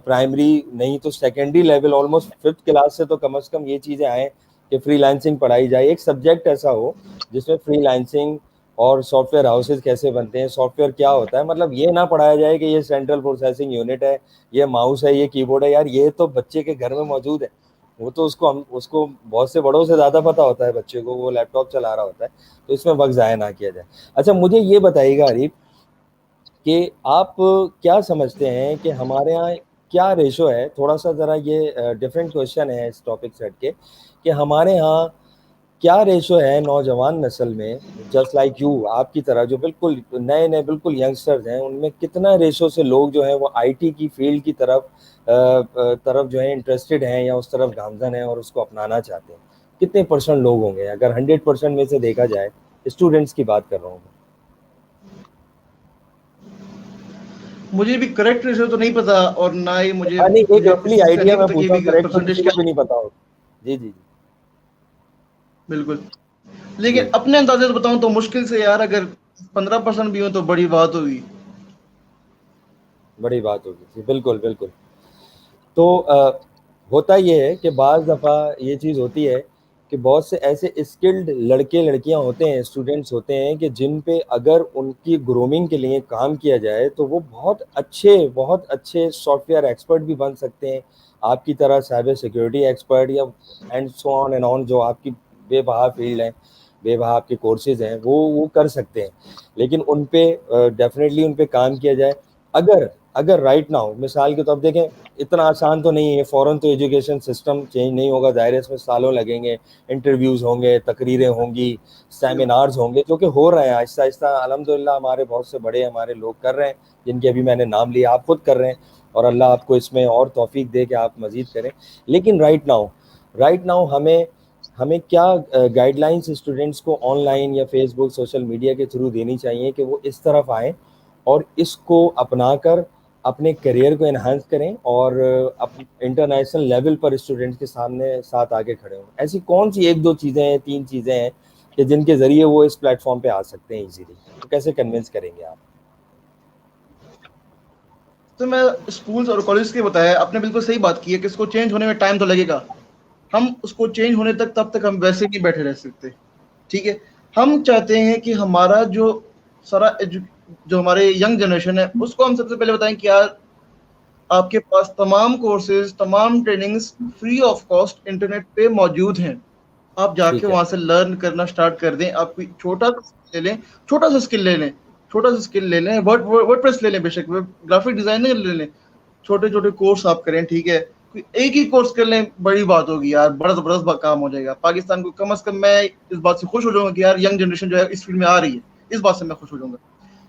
پرائمری نہیں تو secondary level, almost 5th class سے تو کم از کم یہ چیزیں آئیں کہ فری لانسنگ پڑھائی جائے. ایک سبجیکٹ ایسا ہو جس میں فری لانسنگ اور سافٹ ویئر ہاؤسز کیسے بنتے ہیں، سافٹ ویئر کیا ہوتا ہے. مطلب یہ نہ پڑھایا جائے کہ یہ سینٹرل پروسیسنگ یونٹ ہے، یہ ماؤس ہے، یہ کی بورڈ ہے. یار یہ تو بچے کے گھر میں موجود ہے، وہ تو اس کو بہت سے بڑوں سے زیادہ پتہ ہوتا ہے بچے کو، وہ لیپ ٹاپ چلا رہا ہوتا ہے. تو اس میں وقت ضائع نہ کیا جائے. اچھا مجھے یہ بتائیے گا عریف کہ آپ کیا سمجھتے ہیں کہ ہمارے ہاں کیا ریشو ہے، تھوڑا سا ذرا یہ ڈفرینٹ کوشچن ہے اس ٹاپک سے ہٹ کے، کہ ہمارے ہاں کیا ریشو ہے نوجوان نسل میں، جسٹ لائک یو، آپ کی طرح جو بالکل نئے نئے بالکل ینگسٹرز ہیں، ان میں کتنا ریشو سے لوگ جو ہیں وہ آئی ٹی کی فیلڈ کی طرف جو ہے انٹرسٹڈ ہیں یا اس طرف گامزن ہیں اور اس کو اپنانا چاہتے ہیں؟ کتنے پرسنٹ لوگ ہوں گے اگر 100% میں سے دیکھا جائے؟ اسٹوڈنٹس کی بات کر رہا ہوں میں. مجھے بھی کریکٹ ریشو تو نہیں پتا، اور نہ ہی نہیں ایک مجھے رفلی کسی سے آئیڈیا نہیں میں پتا کہ پوچھا ہوں، بھی کریکٹ تو پرسنٹیج کسی کیا. کو بھی نہیں پتا ہوگا. جی جی بالکل، جی لیکن اپنے اندازے سے بتاؤں تو مشکل سے یار اگر 15% بھی ہو تو بڑی بات ہوگی. بڑی بات ہوگی جی، بالکل بالکل. تو ہوتا یہ ہے کہ بعض دفعہ یہ چیز ہوتی ہے کہ بہت سے ایسے اسکلڈ لڑکے لڑکیاں ہوتے ہیں، اسٹوڈنٹس ہوتے ہیں کہ جن پہ اگر ان کی گرومنگ کے لیے کام کیا جائے تو وہ بہت اچھے سافٹ ویئر ایکسپرٹ بھی بن سکتے ہیں، آپ کی طرح سائبر سیکیورٹی ایکسپرٹ یا and so on and on جو آپ کی بے بہا فیلڈ ہیں. بے بہا آپ کے کورسز ہیں وہ کر سکتے ہیں, لیکن ان پہ ڈیفینیٹلی ان پہ کام کیا جائے. اگر رائٹ ناؤ مثال کے طور پر دیکھیں, اتنا آسان تو نہیں ہے فوراً تو ایجوکیشن سسٹم چینج نہیں ہوگا, ظاہر ہے اس میں سالوں لگیں گے, انٹرویوز ہوں گے, تقریریں ہوں گی, سیمینارز ہوں گے, جو کہ ہو رہے ہیں آہستہ آہستہ الحمدللہ. ہمارے بہت سے بڑے ہمارے لوگ کر رہے ہیں, جن کے ابھی میں نے نام لیا, آپ خود کر رہے ہیں, اور اللہ آپ کو اس میں اور توفیق دے کہ آپ مزید کریں. لیکن رائٹ ناؤ ہمیں کیا گائیڈ لائنس اسٹوڈنٹس کو آن لائن یا فیس بک سوشل میڈیا کے تھرو دینی چاہیے کہ وہ اس طرف آئیں اور اس کو اپنا کر اپنے کیریئر کو انہانس کریں اور انٹرنیشنل لیول پر اسٹوڈنٹس کے ساتھ آگے کھڑے ہوں. ایسی کون سی 1-2 چیزیں ہیں, 3 چیزیں ہیں کہ جن کے ذریعے وہ اس پلیٹ فارم پہ آ سکتے ہیں ایزیلی؟ تو کیسے کنونس کریں گے آپ؟ تو میں اسکولس اور کالج کے بتایا, آپ نے بالکل صحیح بات کی ہے کہ اس کو چینج ہونے میں ٹائم تو لگے گا. ہم اس کو چینج ہونے تک تب تک ہم ویسے نہیں بیٹھے رہ سکتے. ٹھیک ہے, ہم چاہتے ہیں کہ ہمارا جو ہمارے ینگ جنریشن ہے اس کو ہم سب سے پہلے بتائیں کہ یار آپ کے پاس تمام کورسز, تمام trainings free of cost internet پہ موجود ہیں. آپ جا کے ٹھیک ہے. وہاں سے لرن کرنا سٹارٹ کر دیں. آپ کوئی چھوٹا سا اسکل لے لیں, ورڈ پریس لے لیں, بے شک گرافک ڈیزائنر لے لیں, چھوٹے چھوٹے کورس آپ کریں. ٹھیک ہے, ایک ہی کورس کر لیں, بڑی بات ہوگی یار, بڑا زبردست کام ہو جائے گا. پاکستان کو کم از کم میں اس بات سے خوش ہو جاؤں گا کہ یار ینگ جنریشن جو ہے اس فیلڈ میں آ رہی ہے, اس بات سے میں خوش ہو جاؤں گا.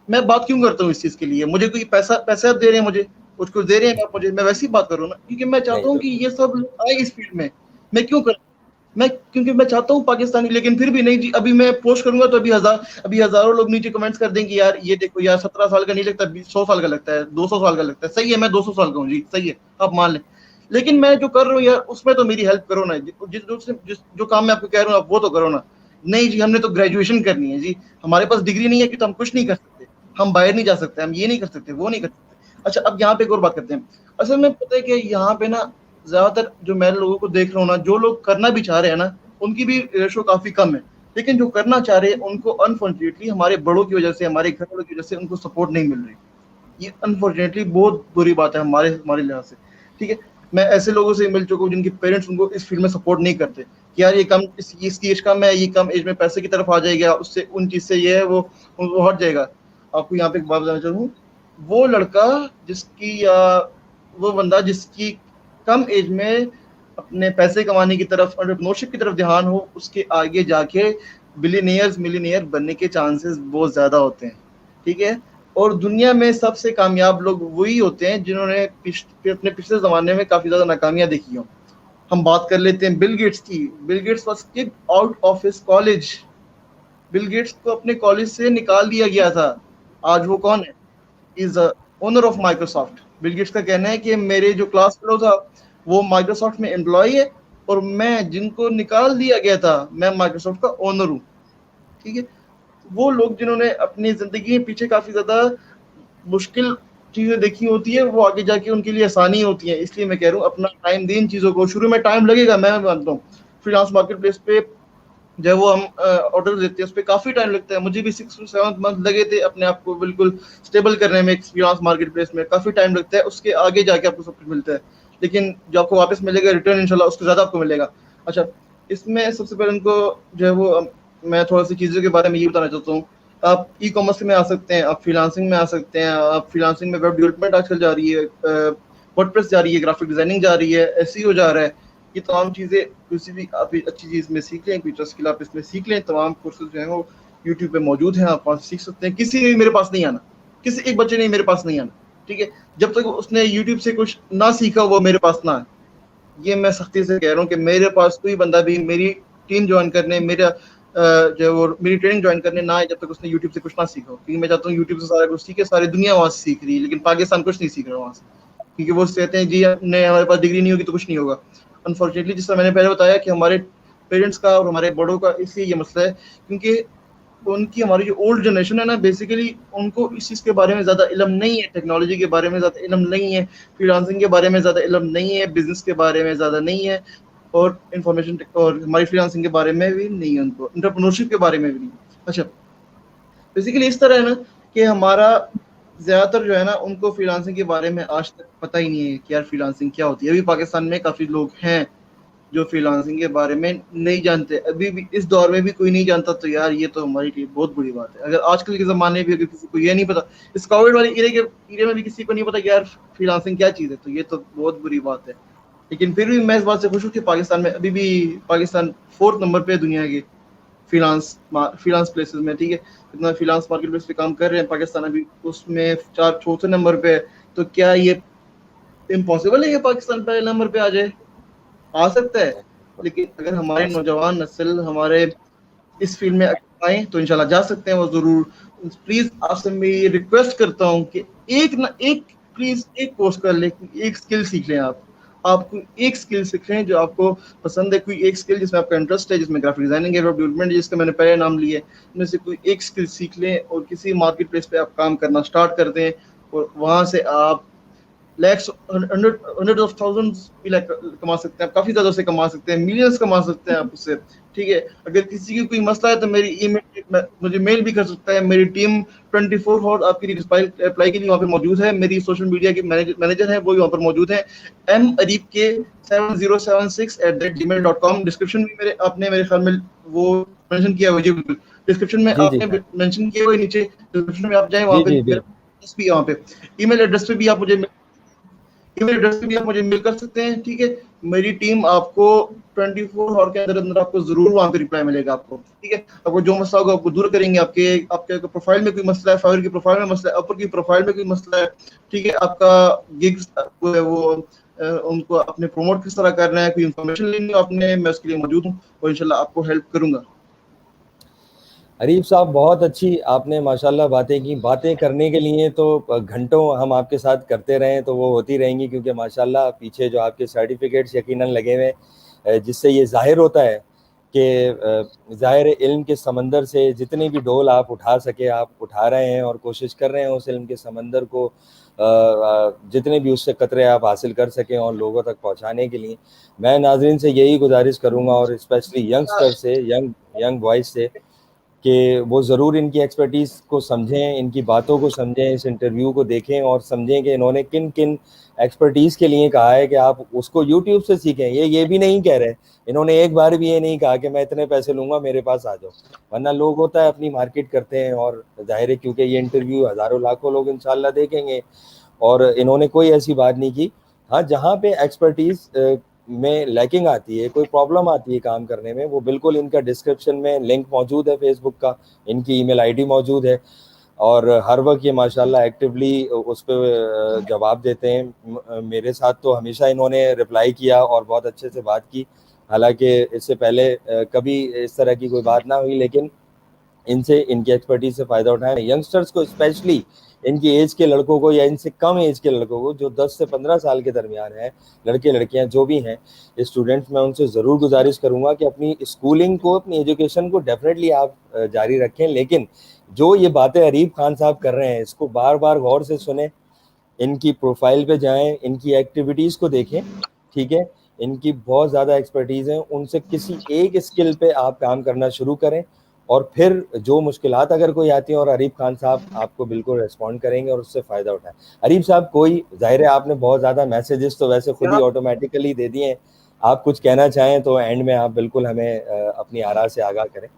میں بات کیوں کرتا ہوں اس چیز کے لیے, مجھے کوئی پیسہ آپ دے رہے ہیں, مجھے کچھ دے رہے ہیں آپ مجھے, میں ویسی بات کروں نا, کیونکہ میں چاہتا نہیں ہوں تو کہ یہ سب لوگ آئے اس فیلڈ میں. میں کیوں کروں, کیونکہ میں چاہتا ہوں پاکستانی, لیکن پھر بھی نہیں جی, ابھی میں پوسٹ کروں گا تو ابھی ہزاروں لوگ نیچے کمنٹس کر دیں کہ یار یہ دیکھو یار 17 سال کا نہیں لگتا, 100 سال کا لگتا ہے, 200 سال کا لگتا ہے. صحیح ہے, میں 200 سال کا ہوں جی, صحیح ہے, آپ مان لیں, لیکن میں جو کر رہا ہوں یار اس میں تو میری ہیلپ کرو نا. جو کام میں آپ کو کہہ رہا ہوں آپ وہ تو کرو نا. نہیں جی, ہم نے تو گریجویشن کرنی ہے جی, ہمارے پاس ڈگری نہیں ہے کہ تو ہم کچھ نہیں کر سکتے, ہم باہر نہیں جا سکتے, ہم یہ نہیں کر سکتے, وہ نہیں کر سکتے. اچھا, اب یہاں پہ ایک اور بات کرتے ہیں. اصل میں پتہ ہے کہ یہاں پہ نا زیادہ تر جو میں لوگوں کو دیکھ رہا ہوں نا, جو لوگ کرنا بھی چاہ رہے ہیں نا, ان کی بھی ریشو کافی کم ہے. لیکن جو کرنا چاہ رہے ہیں ان کو انفارچونیٹلی ہمارے بڑوں کی وجہ سے, ہمارے گھر والوں کی وجہ سے ان کو سپورٹ نہیں مل رہی. یہ انفارچونیٹلی بہت بری بات ہے ہمارے لحاظ سے. ٹھیک ہے, میں ایسے لوگوں سے مل چکا ہوں جن کے پیرنٹس ان کو اس فیلڈ میں سپورٹ نہیں کرتے کہ یار یہ کم, اس کی ایج کم ہے, یہ کم ایج میں پیسے کی طرف آ جائے گا, اس سے ان چیز سے یہ ہے وہ ہٹ جائے گا. آپ کو یہاں پہ ایک بات بتانا چاہوں, وہ لڑکا جس کی یا وہ بندہ جس کی کم ایج میں اپنے پیسے کمانے کی طرف, انٹرپرینیورشپ کی طرف دھیان ہو, اس کے آگے جا کے ملینئر بننے کے چانسز بہت زیادہ ہوتے ہیں. ٹھیک ہے, اور دنیا میں سب سے کامیاب لوگ وہی ہوتے ہیں جنہوں نے اپنے پچھلے زمانے میں کافی زیادہ ناکامیاں دیکھی ہوں. ہم بات کر لیتے ہیں بل گیٹس کی. Bill Gates was kicked out of his college. Bill Gates کو اپنے کالج سے نکال دیا گیا تھا. آج وہ کون ہے, is owner of Microsoft. Bill Gates کا کہنا ہے کہ میرے جو کلاس فیلو تھا وہ مائکروسافٹ میں امپلائی ہے, اور میں جن کو نکال دیا گیا تھا میں مائکروسافٹ کا اونر ہوں. ٹھیک ہے, وہ لوگ جنہوں نے اپنی زندگی کے پیچھے کافی زیادہ مشکل چیزیں دیکھی ہوتی ہے, وہ آگے جا کے ان کے لیے آسانی ہوتی ہے. اس لیے میں کہہ رہا ہوں اپنا ٹائم دیں چیزوں کو. شروع میں ٹائم لگے گا, میں مانتا ہوں. فریلانس مارکیٹ پلیس پہ جب وہ ہم آرڈر دیتے ہیں اس پہ کافی ٹائم لگتا ہے. مجھے بھی 6 to 7 months لگے تھے اپنے آپ کو بالکل اسٹیبل کرنے میں. فریلانس مارکیٹ پلیس میں کافی ٹائم لگتا ہے, اس کے آگے جا کے آپ کو سب کچھ ملتا ہے, لیکن جو آپ کو واپس ملے گا ریٹرن انشاءاللہ اس کو زیادہ آپ کو ملے گا. اچھا, اس میں سب سے پہلے ان کو جو ہے وہ میں تھوڑا سی چیزوں کے بارے میں یہ بتانا چاہتا ہوں. آپ ای کامرس میں آ سکتے ہیں, آپ فریلانسنگ میں آ سکتے ہیں. آپ فریلانسنگ میں ویب ڈیولپمنٹ آج کل جا رہی ہے, ورڈ پریس جا رہی ہے, گرافک ڈیزائننگ جا رہی ہے, ایس ای او جا رہا ہے. یہ تمام چیزیں کسی بھی آپ اچھی چیز میں سیکھ لیں, کوئی اسکل آپ اس میں سیکھ لیں. تمام کورسز جو ہیں وہ یوٹیوب پہ موجود ہیں, آپ وہاں سے سیکھ سکتے ہیں. کسی نے میرے پاس نہیں آنا, کسی ایک بچے نے میرے پاس نہیں آنا. ٹھیک ہے, جب تک اس نے یوٹیوب سے کچھ نہ سیکھا وہ میرے پاس نہ آئے. یہ میں سختی سے کہہ رہا ہوں کہ میرے پاس کوئی بندہ بھی میری ٹیم جوائن کرنے, میرا جو ہے وہ میری ٹریننگ جوائن کرنے نہ آئے جب تک اس نے یوٹیوب سے کچھ نہ سیکھا ہو. کیونکہ میں چاہتا ہوں یوٹیوب سے سارا کچھ سیکھے, ساری دنیا وہاں سے سیکھ رہی ہے, لیکن پاکستان کچھ نہیں سیکھ رہا وہاں سے, کیونکہ وہ کہتے ہیں جی ہمارے پاس ڈگری نہیں ہوگی تو کچھ نہیں ہوگا. انفارچونیٹلی جس طرح میں نے پہلے بتایا کہ ہمارے پیرنٹس کا اور ہمارے بڑوں کا اس لیے یہ مسئلہ ہے کیونکہ ان کی ہماری جو اولڈ جنریشن ہے نا, بیسیکلی ان کو اس چیز کے بارے میں زیادہ علم نہیں ہے, ٹیکنالوجی کے بارے میں زیادہ علم نہیں ہے, فریلانسنگ کے بارے میں زیادہ علم نہیں ہے, بزنس کے بارے میں زیادہ نہیں ہے, اور انفارمیشن اور ہماری فریلانسنگ کے بارے میں بھی نہیں ہے, ان کو انٹرپرینورشپ کے بارے میں بھی نہیں. اچھا, بیسیکلی اس طرح ہے نا کہ ہمارا زیادہ تر جو ہے نا ان کو فریلانسنگ کے بارے میں آج تک پتہ ہی نہیں ہے کہ یار فریلانسنگ کیا ہوتی ہے. ابھی پاکستان میں کافی لوگ ہیں جو فری لانسنگ کے بارے میں نہیں جانتے. ابھی بھی اس دور میں بھی کوئی نہیں جانتا تو یار یہ تو ہمارے لیے بہت بری بات ہے. اگر آج کل کے زمانے میں بھی اگر کسی کو یہ نہیں پتا, اس کووڈ والے ایرے میں بھی کسی کو نہیں پتا کہ یار فری لانسنگ کیا چیز ہے, تو یہ تو بہت بری بات ہے. لیکن پھر بھی میں اس بات سے خوش ہوں کہ پاکستان میں ابھی بھی پاکستان 4th نمبر پہ دنیا کے فری لانس پلیسز میں, ٹھیک ہے, اتنا فری لانس مارکیٹ پلیس پہ کام کر رہے ہیں. پاکستان ابھی اس میں 4 نمبر پہ ہے. تو کیا یہ امپاسبل ہے کہ پاکستان پہلے نمبر پہ آ جائے؟ آ سکتا ہے, لیکن اگر ہمارے نوجوان نسل ہمارے اس فیلڈ میں آئیں تو انشاءاللہ جا سکتے ہیں وہ ضرور. پلیز آپ سے میں یہ ریکویسٹ کرتا ہوں کہ ایک پلیز ایک کورس کر لیں, ایک اسکل سیکھ لیں. آپ کو ایک اسکل سیکھ لیں جو آپ کو پسند ہے, کوئی ایک اسکل جس میں آپ کا انٹرسٹ ہے, جس میں گرافک ڈیزائننگ ہے, ویب ڈیولپمنٹ جس کا میں نے پہلے نام لیا ہے, میں سے کوئی ایک اسکل سیکھ لیں اور کسی مارکیٹ پلیس پہ آپ کام کرنا اسٹارٹ کر دیں, اور وہاں سے آپ لیکس ہنڈریڈ آف تھاؤزنڈز بھی کما سکتے ہیں, آپ کافی زیادہ سے کما سکتے ہیں, ملینز کما سکتے ہیں آپ اس سے, ٹھیک ہے. اگر کسی کی کوئی مسئلہ ہے تو میری ای میل مجھے میل بھی کر سکتا ہے. میری ٹیم 24 ہاور آپ کی اپلائی کے لیے وہاں پہ موجود ہے. میری سوشل میڈیا کے مینیجر ہیں وہ بھی وہاں پر موجود ہیں, MAreep7076@gmail.com. ڈسکرپشن بھی آپ نے میرے خیال میں وہ مینشن کیا ہوا, جی بالکل ڈسکرپشن میں جی آپ جی نے مینشن کیا ہوا نیچے ڈسکرپشن میں آپ جائیں, وہاں جی پہ جی میرا ایڈریس بھی ہے, وہاں پہ ای میل ایڈریس پہ بھی آپ مجھے میل کر سکتے ہیں, ٹھیک ہے. میری ٹیم آپ کو 24 آور کے اندر آپ کو ضرور وہاں پہ ریپلائی ملے گا آپ کو, ٹھیک ہے. آپ کو جو مسئلہ ہوگا آپ کو دور کریں گے. آپ کے پروفائل میں کوئی مسئلہ ہے, فائر کی پروفائل میں مسئلہ ہے, اپر کی پروفائل میں کوئی مسئلہ ہے, ٹھیک ہے. آپ کا گگز وہ ان کو اپنے پروموٹ کس طرح کرنا ہے, کوئی انفارمیشن لینی ہو آپ نے, میں اس کے لیے موجود ہوں اور انشاءاللہ آپ کو ہیلپ کروں گا. حریف صاحب بہت اچھی آپ نے ماشاءاللہ باتیں کی. باتیں کرنے کے لیے تو گھنٹوں ہم آپ کے ساتھ کرتے رہیں تو وہ ہوتی رہیں گی, کیونکہ ماشاءاللہ پیچھے جو آپ کے سرٹیفکیٹس یقیناً لگے ہوئے, جس سے یہ ظاہر ہوتا ہے کہ ظاہر علم کے سمندر سے جتنی بھی ڈول آپ اٹھا سکے آپ اٹھا رہے ہیں, اور کوشش کر رہے ہیں اس علم کے سمندر کو جتنے بھی اس سے قطرے آپ حاصل کر سکیں اور لوگوں تک پہنچانے کے لیے. میں ناظرین سے یہی گزارش کروں گا, اور اسپیشلی ینگسٹر سے, ینگ بوائز سے, کہ وہ ضرور ان کی ایکسپرٹیز کو سمجھیں, ان کی باتوں کو سمجھیں, اس انٹرویو کو دیکھیں اور سمجھیں کہ انہوں نے کن کن ایکسپرٹیز کے لیے کہا ہے کہ آپ اس کو یوٹیوب سے سیکھیں. یہ بھی نہیں کہہ رہے, انہوں نے ایک بار بھی یہ نہیں کہا کہ میں اتنے پیسے لوں گا میرے پاس آ جاؤ, ورنہ لوگ ہوتا ہے اپنی مارکیٹ کرتے ہیں, اور ظاہر ہے کیونکہ یہ انٹرویو ہزاروں لاکھوں لوگ انشاءاللہ دیکھیں گے, اور انہوں نے کوئی ایسی بات نہیں کی. ہاں جہاں پہ ایکسپرٹیز میں لیکنگ آتی ہے, کوئی پرابلم آتی ہے کام کرنے میں, وہ بالکل ان کا ڈسکرپشن میں لنک موجود ہے فیس بک کا, ان کی ای میل آئی ڈی موجود ہے, اور ہر وقت یہ ماشاءاللہ ایکٹیولی اس پہ جواب دیتے ہیں. میرے ساتھ تو ہمیشہ انہوں نے رپلائی کیا اور بہت اچھے سے بات کی, حالانکہ اس سے پہلے کبھی اس طرح کی کوئی بات نہ ہوئی, لیکن ان سے ان کی ایکسپرٹیز سے فائدہ اٹھائیں. ینگسٹرز کو اسپیشلی ان کی ایج کے لڑکوں کو یا ان سے کم ایج کے لڑکوں کو جو 10 سے 15 سال کے درمیان ہیں, لڑکے لڑکیاں جو بھی ہیں اسٹوڈنٹس, میں ان سے ضرور گزارش کروں گا کہ اپنی اسکولنگ کو, اپنی ایجوکیشن کو ڈیفینیٹلی آپ جاری رکھیں, لیکن جو یہ باتیں حریف خان صاحب کر رہے ہیں اس کو بار بار غور سے سنیں, ان کی پروفائل پہ جائیں, ان کی ایکٹیویٹیز کو دیکھیں, ٹھیک ہے. ان کی بہت زیادہ ایکسپرٹیز ہیں, ان سے کسی ایک اسکل پہ آپ کام کرنا شروع کریں, اور پھر جو مشکلات اگر کوئی آتی ہیں اور حریف خان صاحب آپ کو بالکل ریسپونڈ کریں گے اور اس سے فائدہ اٹھائیں. حریف صاحب کوئی ظاہر ہے آپ نے بہت زیادہ میسیجز تو ویسے خود ہی آٹومیٹیکلی دے دیے ہیں, آپ کچھ کہنا چاہیں تو اینڈ میں آپ بالکل ہمیں اپنی آراء سے آگاہ کریں.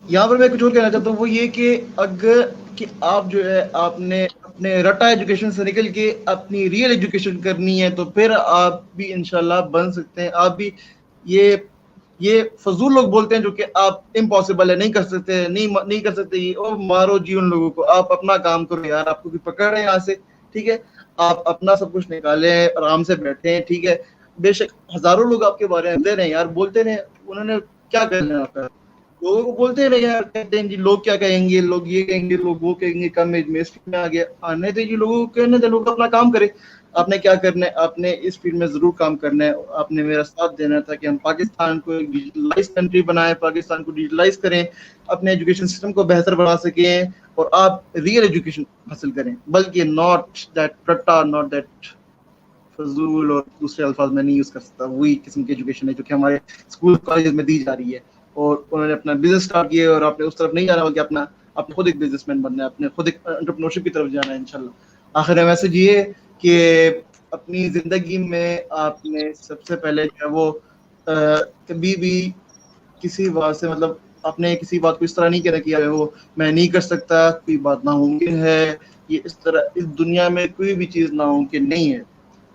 یہاں پر میں کچھ اور کہنا چاہتا ہوں, وہ یہ کہ اگر کہ آپ جو ہے آپ نے اپنے رٹا ایجوکیشن سے نکل کے اپنی ریئل ایجوکیشن کرنی ہے, تو پھر آپ بھی انشاءاللہ بن سکتے ہیں. آپ بھی یہ فضول لوگ بولتے ہیں جو کہ آپ امپاسبل ہے, نہیں کر سکتے, نہیں کر سکتے, یہ اور مارو جی ان لوگوں کو, آپ اپنا کام کرو یار, آپ کو بھی پکڑ رہے ہیں یہاں سے, ٹھیک ہے. آپ اپنا سب کچھ نکالیں, آرام سے بیٹھیں, ٹھیک ہے. بے شک ہزاروں لوگ آپ کے بارے میں دے رہے ہیں یار, بولتے رہے, انہوں نے کیا کرنا ہے آپ کا, لوگوں کو بولتے رہے یار, کہتے ہیں جی لوگ کیا کہیں گے, لوگ یہ کہیں گے, لوگ وہ کہیں گے, کم ایج میں اس فیلڈ میں آ گیا, آنے دے جی لوگوں کو, کہنے دے, لوگ اپنا کام کرے. آپ نے کیا کرنا ہے, آپ نے اس فیلڈ میں ضرور کام کرنا ہے. آپ نے میرا ساتھ دینا تھا کہ ہم پاکستان کو ایک ڈیجیٹلائز کنٹری بنائیں, پاکستان کو ڈیجیٹلائز کریں, اپنے ایجوکیشن سسٹم کو بہتر بنا سکیں, اور آپ ریئل ایجوکیشن حاصل کریں, بلکہ ناٹ دیٹ رٹا, ناٹ دیٹ فضول, اور دوسرے الفاظ میں نہیں یوز کر سکتا, وہی قسم کی ایجوکیشن ہے جو کہ ہمارے اسکول کالجز میں دی جا رہی ہے. اور انہوں نے اپنا بزنس اسٹارٹ کیا, اور آپ نے اس طرف نہیں جانا بلکہ اپنے خود ایک بزنس مین بننا ہے, اپنے خود ایک انٹرپرینورشپ کی طرف جانا ہے انشاءاللہ. آخر میں میسج یہ کہ اپنی زندگی میں آپ نے سب سے پہلے جو ہے وہ کبھی بھی کسی بات سے مطلب آپ نے کسی بات کو اس طرح نہیں کیا وہ میں نہیں کر سکتا, کوئی بات ناممکن ہے, یہ اس طرح, اس دنیا میں کوئی بھی چیز ناممکن نہیں ہے,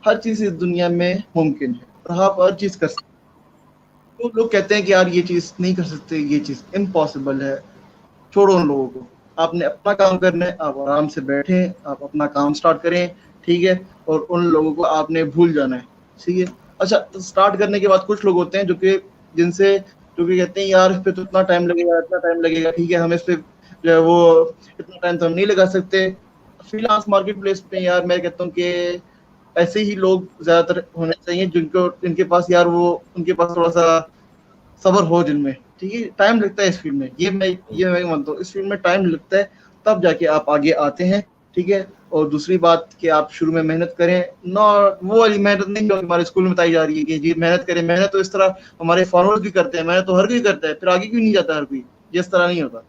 ہر چیز اس دنیا میں ممکن ہے اور آپ ہر چیز کر سکتے. تو لوگ کہتے ہیں کہ یار یہ چیز نہیں کر سکتے, یہ چیز امپاسبل ہے, چھوڑو ان لوگوں کو, آپ نے اپنا کام کرنا ہے, آپ آرام سے بیٹھیں, آپ اپنا کام سٹارٹ کریں, ٹھیک ہے, اور ان لوگوں کو آپ نے بھول جانا ہے, ٹھیک ہے. اچھا, سٹارٹ کرنے کے بعد کچھ لوگ ہوتے ہیں جو کہ جن سے جو کہ کہتے ہیں یار اس پہ تو اتنا ٹائم لگے گا, اتنا ٹائم لگے گا, ٹھیک ہے, ہم اس پہ جو ہے وہ اتنا ٹائم تو ہم نہیں لگا سکتے. فری لانس مارکیٹ پلیس پہ یار میں کہتا ہوں کہ ایسے ہی لوگ زیادہ تر ہونے چاہیے جن کے پاس یار وہ ان کے پاس تھوڑا سا صبر ہو جن میں, ٹھیک ہے. ٹائم لگتا ہے اس فیلڈ میں, یہ میں مانتا ہوں, اس فیلڈ میں ٹائم لگتا ہے, تب جا کے آپ آگے آتے ہیں, ٹھیک ہے. اور دوسری بات کہ آپ شروع میں محنت کریں, نہ وہ والی محنت نہیں جو ہمارے اسکول میں بتائی جا رہی ہے کہ جی محنت کریں. محنت تو اس طرح ہمارے فارمرز بھی کرتے ہیں, محنت تو ہر کوئی کرتا ہے, پھر آگے کیوں نہیں جاتا ہر کوئی, جس طرح نہیں ہوتا.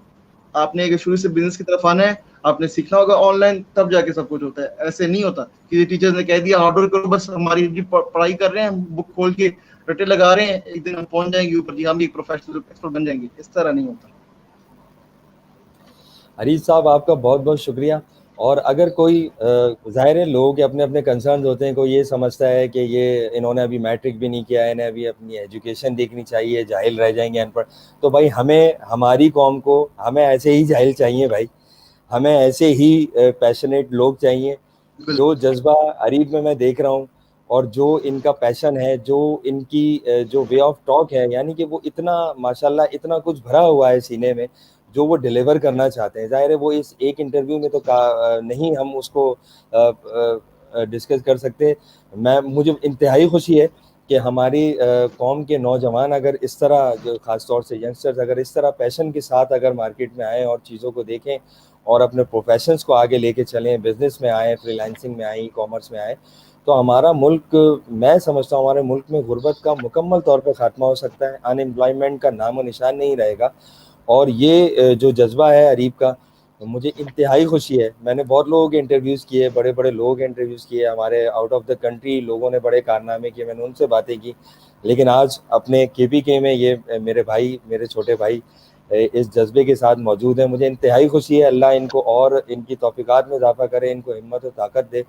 آپ نے اگر شروع سے بزنس کی طرف آنا ہے, آپ نے سیکھنا ہوگا آن لائن, تب جا کے سب کچھ ہوتا ہے. ایسے نہیں ہوتا کہ ٹیچر نے کہہ دیا ہارڈ ورک کرو, بس ہماری پڑھائی کر رہے ہیں, بک کھول کے رٹے لگا رہے ہیں, ایک دن ہم پہنچ جائیں گے اوپر, جی ہم بھی پروفیشنل ایکسپرٹ بن جائیں گے. اس طرح نہیں ہوتا. عریض صاحب آپ کا بہت بہت شکریہ. اور اگر کوئی ظاہر ہے لوگ اپنے اپنے کنسرنز ہوتے ہیں, کوئی یہ سمجھتا ہے کہ یہ انہوں نے ابھی میٹرک بھی نہیں کیا ہے, انہیں ابھی اپنی ایجوکیشن دیکھنی چاہیے, جاہل رہ جائیں گے, ان پڑھ. تو بھائی ہمیں, ہماری قوم کو ہمیں ایسے ہی جاہل چاہیے بھائی, ہمیں ایسے ہی پیشنیٹ لوگ چاہیے. جو جذبہ عریب میں دیکھ رہا ہوں, اور جو ان کا پیشن ہے, جو ان کی جو وے آف ٹاک ہے, یعنی کہ وہ اتنا ماشاءاللہ اتنا کچھ بھرا ہوا ہے سینے میں جو وہ ڈیلیور کرنا چاہتے ہیں. ظاہر ہے وہ اس ایک انٹرویو میں تو نہیں ہم اس کو ڈسکس کر سکتے. مجھے انتہائی خوشی ہے کہ ہماری قوم کے نوجوان اگر اس طرح, جو خاص طور سے ینگسٹرز اگر اس طرح پیشن کے ساتھ اگر مارکیٹ میں آئیں اور چیزوں کو دیکھیں اور اپنے پروفیشنز کو آگے لے کے چلیں, بزنس میں آئیں, فری لانسنگ میں آئیں, ای کامرس میں آئیں, تو ہمارا ملک, میں سمجھتا ہوں ہمارے ملک میں غربت کا مکمل طور پہ خاتمہ ہو سکتا ہے. ان امپلائمنٹ کا نام و نشان نہیں رہے گا. اور یہ جو جذبہ ہے عریب کا, مجھے انتہائی خوشی ہے. میں نے بہت لوگوں کے انٹرویوز کیے, بڑے بڑے لوگوں کے انٹرویوز کیے, ہمارے آؤٹ آف دا کنٹری لوگوں نے بڑے کارنامے کیے, میں نے ان سے باتیں کی. لیکن آج اپنے KPK میں یہ میرے بھائی, میرے چھوٹے بھائی اس جذبے کے ساتھ موجود ہیں. مجھے انتہائی خوشی ہے. اللہ ان کو اور ان کی توفیقات میں اضافہ کرے, ان کو ہمت و طاقت دے,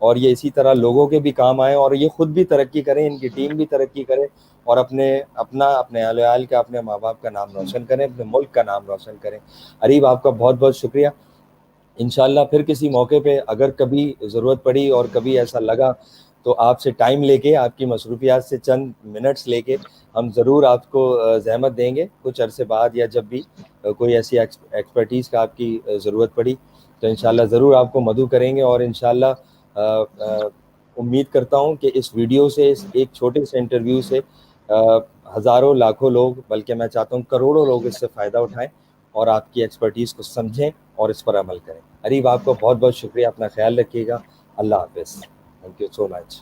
اور یہ اسی طرح لوگوں کے بھی کام آئیں, اور یہ خود بھی ترقی کریں, ان کی ٹیم بھی ترقی کرے, اور اپنے اہل ویال کا, اپنے ماں باپ کا نام روشن کریں, اپنے ملک کا نام روشن کریں. عریب آپ کا بہت بہت شکریہ. انشاءاللہ پھر کسی موقع پہ اگر کبھی ضرورت پڑی اور کبھی ایسا لگا تو آپ سے ٹائم لے کے, آپ کی مصروفیات سے چند منٹس لے کے ہم ضرور آپ کو زحمت دیں گے کچھ عرصے بعد, یا جب بھی کوئی ایسی ایکسپرٹیز کا آپ کی ضرورت پڑی تو انشاءاللہ ضرور آپ کو مدعو کریں گے. اور انشاءاللہ امید کرتا ہوں کہ اس ویڈیو سے, اس ایک چھوٹے سے انٹرویو سے ہزاروں لاکھوں لوگ, بلکہ میں چاہتا ہوں کروڑوں لوگ اس سے فائدہ اٹھائیں اور آپ کی ایکسپرٹیز کو سمجھیں اور اس پر عمل کریں. عریب آپ کو بہت بہت شکریہ. اپنا خیال رکھیے گا. اللہ حافظ. Thank you so much.